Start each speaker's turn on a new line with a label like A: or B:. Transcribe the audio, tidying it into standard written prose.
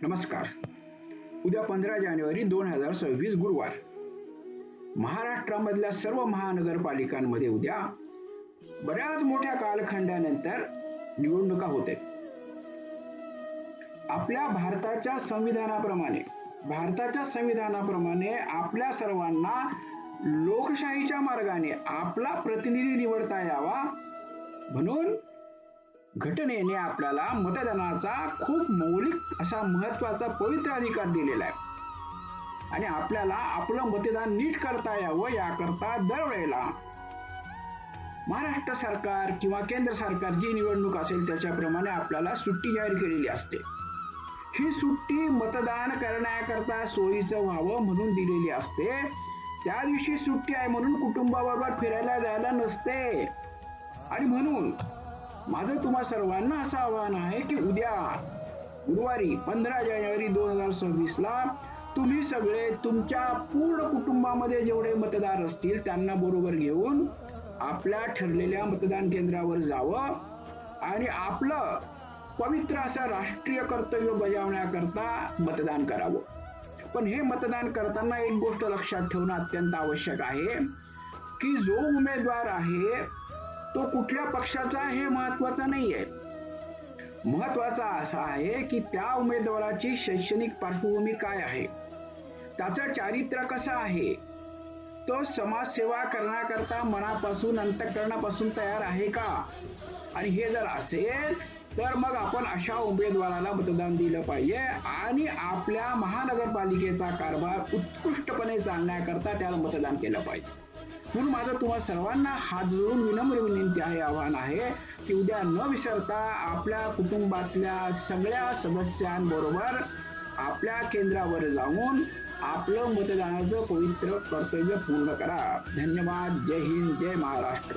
A: नमस्कार. उद्या 15 जानेवारी 2026 गुरुवार. महाराष्ट्रामधल्या सर्व महानगरपालिकांमध्ये उद्या बऱ्याच मोठ्या कालखंडानंतर निवडणुका होते. आपल्या भारताच्या संविधानाप्रमाणे आपल्या सर्वांना लोकशाहीच्या मार्गाने आपला प्रतिनिधी निवडता यावा म्हणून घटनेने आपल्याला मतदानाचा खूप मौलिक असा महत्वाचा पवित्र अधिकार दिलेला आहे आणि आपल्याला आपलं मतदान नीट करता यावं याकरता दरवेळेला महाराष्ट्र सरकार किंवा केंद्र सरकार जी निवडणूक असेल त्याच्याप्रमाणे आपल्याला सुट्टी जाहीर केलेली असते. ही सुट्टी मतदान करण्याकरता सोयीचं व्हावं म्हणून दिलेली असते. त्या दिवशी सुट्टी आहे म्हणून कुटुंबाबरोबर फिरायला जायला नसते. आणि म्हणून माझं तुम्हा सर्वांना असं आवाहन आहे की उद्या गुरुवारी 15 जानेवारी 2026 ला तुम्ही सगळे तुमच्या पूर्ण कुटुंबामध्ये जेवढे मतदार असतील त्यांना बरोबर घेऊन आपल्या ठरलेल्या मतदान केंद्रावर जावं आणि आपलं पवित्र असं राष्ट्रीय कर्तव्य बजावण्याकरता मतदान करावं. पण हे मतदान करताना एक गोष्ट लक्षात ठेवणं अत्यंत आवश्यक आहे की जो उमेदवार आहे तो कुठल्या पक्षाचा हे महत्वाचं नाहीये. महत्वाचा असा आहे की त्या उमेदवाराची शैक्षणिक पार्श्वभूमी काय आहे, त्याचं चारित्र्य कसं आहे, तो समाजसेवा करण्याकरता मनापासून अंतःकरणापासून तयार आहे का. आणि हे जर असेल तर मग आपण अशा उमेदवाराला मतदान दिलं पाहिजे आणि आपल्या महानगरपालिकेचा कारभार उत्कृष्टपणे चालण्याकरता त्याला मतदान केलं पाहिजे. म्हणून माझं तुम्हा सर्वांना हात जोडून विनम्र विनंती आहे, आव्हान आहे की उद्या न विसरता आपल्या कुटुंबातल्या सगळ्या सदस्यांबरोबर आपल्या केंद्रावर जाऊन आपलं मतदानाचं पवित्र कर्तव्य पूर्ण करा. धन्यवाद. जय हिंद. जय महाराष्ट्र.